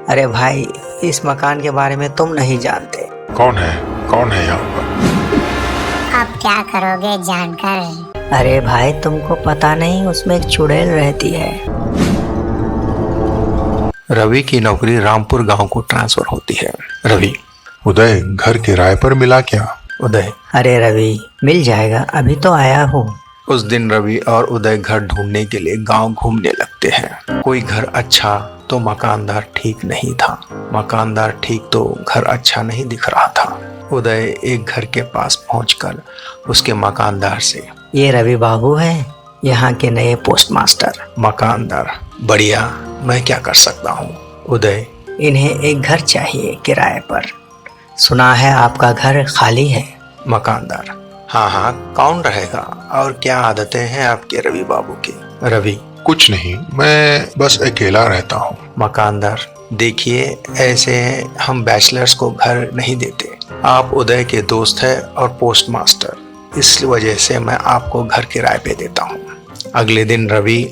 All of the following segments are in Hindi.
अरे भाई, इस मकान के बारे में तुम नहीं जानते। कौन है यहाँ पर? आप क्या करोगे जानकर? अरे भाई, तुमको पता नहीं, उसमें एक चुड़ैल रहती है। रवि की नौकरी रामपुर गांव को ट्रांसफर होती है। रवि, उदय घर किराए पर मिला क्या? उदय। अरे रवि, मिल जाएगा, अभी तो आया हूँ। उस दिन रवि और उदय घर ढूंढने के लिए गांव घूमने लगते हैं। कोई घर अच्छा तो मकानदार ठीक नहीं था, मकानदार ठीक तो घर अच्छा नहीं दिख रहा था। उदय एक घर के पास पहुंचकर उसके मकानदार से, ये रवि बाबू हैं, यहाँ के नए पोस्टमास्टर। मकानदार, बढ़िया, मैं क्या कर सकता हूँ? उदय, इन्हें एक घर चाहिए किराए पर। सुना है आपका घर खाली है। मकानदार, हाँ, कौन रहेगा? और क्या आदतें हैं आपके रवि बाबू की? रवि, कुछ नहीं, मैं बस अकेला रहता हूँ। मकानदार, देखिए, ऐसे हम बैचलर्स को घर नहीं देते। आप उदय के दोस्त हैं और पोस्टमास्टर, इस वजह से मैं आपको घर किराए पे देता हूँ। अगले दिन रवि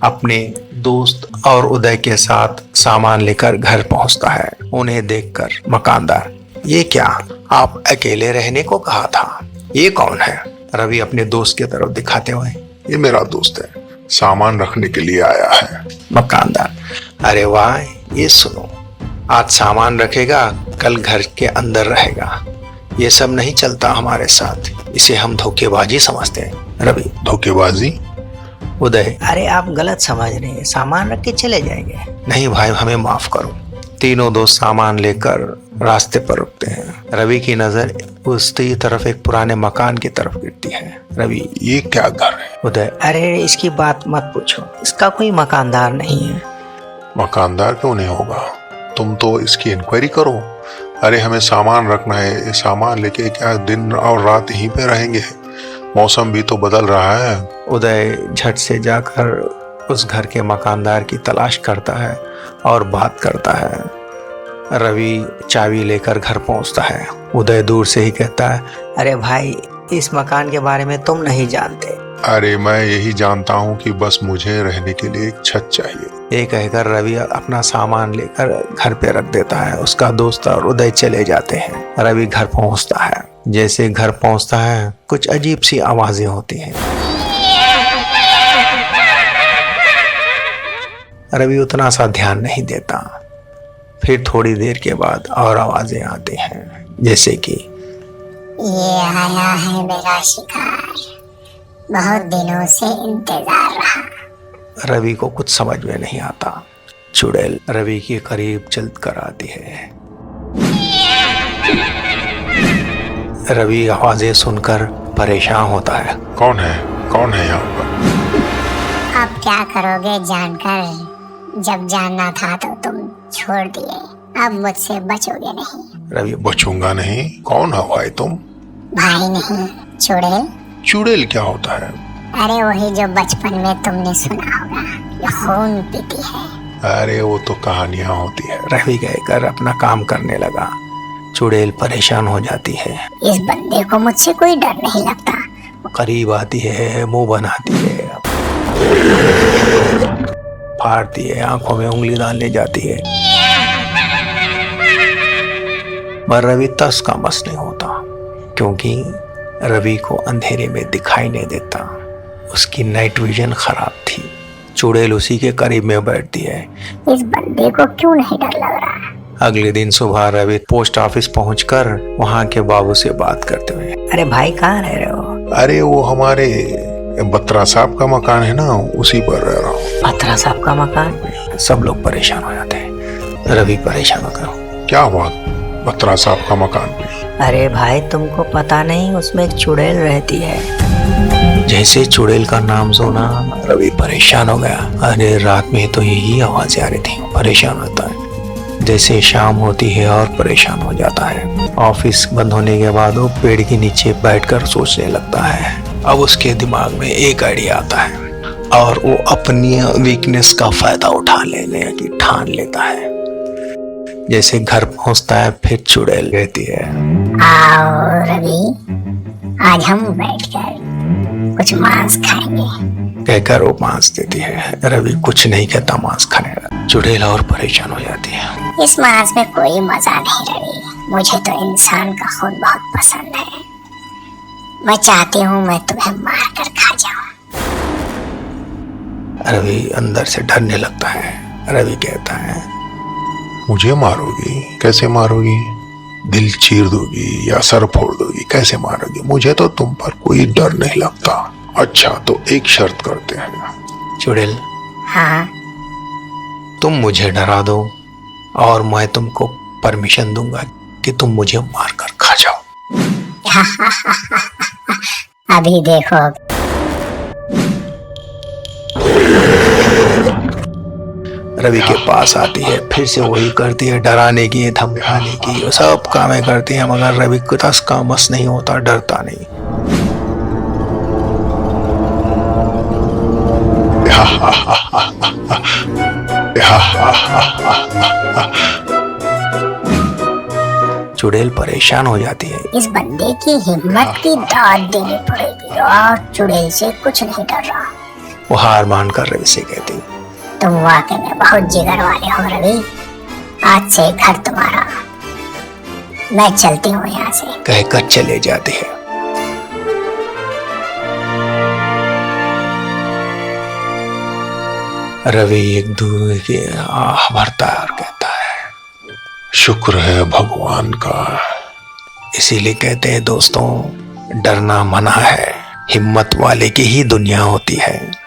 अपने दोस्त और उदय के साथ सामान लेकर घर पहुँचता है। उन्हें देखकर मकानदार, ये क्या, आप अकेले रहने को कहा था? ये कौन है? रवि अपने दोस्त की तरफ दिखाते हुए, ये मेरा दोस्त है, सामान रखने के लिए आया है। मकानदार, अरे वाह, ये सुनो, आज सामान रखेगा, कल घर के अंदर रहेगा। ये सब नहीं चलता हमारे साथ, इसे हम धोखेबाजी समझते हैं। रवि, धोखेबाजी? उदय, अरे आप गलत समझ रहे हैं, सामान रख के चले जाएंगे। नहीं भाई, हमें माफ करो। तीनों दोस्त सामान लेकर रास्ते पर रुकते हैं। रवि की नजर उसकी तरफ एक पुराने मकान की तरफ गिरती है। रवि, ये क्या घर है? उदय, अरे इसकी बात मत पूछो, इसका कोई मकानदार नहीं है। मकानदार क्यों नहीं होगा? तुम तो इसकी इंक्वायरी करो। अरे हमें सामान रखना है, ये सामान लेके क्या दिन और रात यहीं पे रहेंगे? मौसम भी तो बदल रहा है। उदय झट से जाकर उस घर के मकानदार की तलाश करता है और बात करता है। रवि चाबी लेकर घर पहुंचता है। उदय दूर से ही कहता है, अरे भाई, इस मकान के बारे में तुम नहीं जानते। अरे मैं यही जानता हूँ कि बस मुझे रहने के लिए एक छत चाहिए। ये कहकर रवि अपना सामान लेकर घर पे रख देता है। उसका दोस्त और उदय चले जाते हैं। रवि घर पहुंचता है। जैसे घर पहुंचता है, कुछ अजीब सी आवाजें होती हैं। रवि उतना सा ध्यान नहीं देता। फिर थोड़ी देर के बाद और आवाजें आती हैं, जैसे कि, ये आया है मेरा शिकार, बहुत दिनों से इंतजार रहा। रवि को कुछ समझ में नहीं आता। चुड़ैल रवि के करीब चल कर आती है। रवि आवाजें सुनकर परेशान होता है। कौन है यहाँ पर? आप क्या करोगे जानकर? जब जानना था तो तुम छोड़ दिए, अब मुझसे बचोगे नहीं। रवि, बचूंगा नहीं? कौन हो भाई तुम? भाई नहीं, चुड़ैल। चुड़ैल क्या होता है? अरे वही जो बचपन में तुमने सुना होगा, जो खून पीती है। अरे वो तो कहानियां होती है। रवि कहकर अपना काम करने लगा। चुड़ैल परेशान हो जाती है। इस बंदे को मुझसे कोई डर नहीं लगता। करीब आती है, मुंह बनाती है, फाड़ती है, आंखों में उंगली डालने जाती है। पर रवि तस का मस नहीं होता, क्योंकि रवि को अंधेरे में दिखाई नहीं देता। उसकी नाइट विजन खराब थी। चुड़ैल उसी के करीब में बैठती है। इस बंदे को क्यों नहीं डर लग रहा? अगले दिन सुबह रवि पोस्ट ऑफिस पहुंचकर वहां के बाबू से बात करते हुए, अरे भाई, कहाँ रह रहे हो? अरे वो हमारे बत्रा साहब का मकान है ना, उसी पर रह रहा हूँ। बत्रा साहब का मकान? सब लोग परेशान हो जाते हैं। रवि परेशान होकर, क्या हुआ बत्रा साहब का मकान पे? अरे भाई, तुमको पता नहीं, उसमें एक चुड़ैल रहती है। जैसे चुड़ैल का नाम सुना, रवि परेशान हो गया। अरे रात में तो यही आवाजें आ रही थी। परेशान होता है। जैसे शाम होती है और परेशान हो जाता है। ऑफिस बंद होने के बाद वो पेड़ के नीचे बैठकर सोचने लगता है। अब उसके दिमाग में एक आइडिया आता है और वो अपनी वीकनेस का फायदा उठा लेने की ठान लेता है। जैसे घर पहुंचता है, फिर चुड़ैल कहती है, आओ रवि, आज हम बैठकर कुछ मांस खाएंगे। कहकर वो मांस देती है। रवि कुछ नहीं कहता, मांस खाने लगा। चुड़ैल और परेशान हो जाती है। इस मांस में कोई मजा नहीं रवि। मुझे तो इंसान का खून बहुत पसंद है। मैं चाहती हूँ मैं तुम्हें मार कर खा जाऊं। रवि अंदर से डरने लगता है। रवि कहता है, मुझे मारोगी? कैसे मारोगी? दिल चीर दोगी या सर फोड़ दोगी? कैसे मारोगी? मुझे तो तुम पर कोई डर नहीं लगता। अच्छा तो एक शर्त करते हैं। चुड़ैल, हाँ तुम मुझे डरा दो और मैं तुमको परमिशन दूंगा कि तुम मुझे मारकर खा जाओ। अभी देखो। रवि के पास आती है, फिर से वही करती है, डराने की, धमकाने की, सब कामें करती है, मगर रवि को दस का मस नहीं होता, डरता नहीं। चुड़ैल परेशान हो जाती है। इस बंदे की हिम्मत की दाद देनी पड़ेगी और चुड़ैल से कुछ नहीं डर रहा। वो हार मानकर रवि से कहती, तुम वाकई में बहुत जिगर वाले हो रवि। आज से घर तुम्हारा। मैं चलती हूँ यहाँ से। कहकर चले जाती है। रवि एक दूर की आह भरता है और कहता है, शुक्र है भगवान का। इसीलिए कहते हैं दोस्तों, डरना मना है, हिम्मत वाले की ही दुनिया होती है।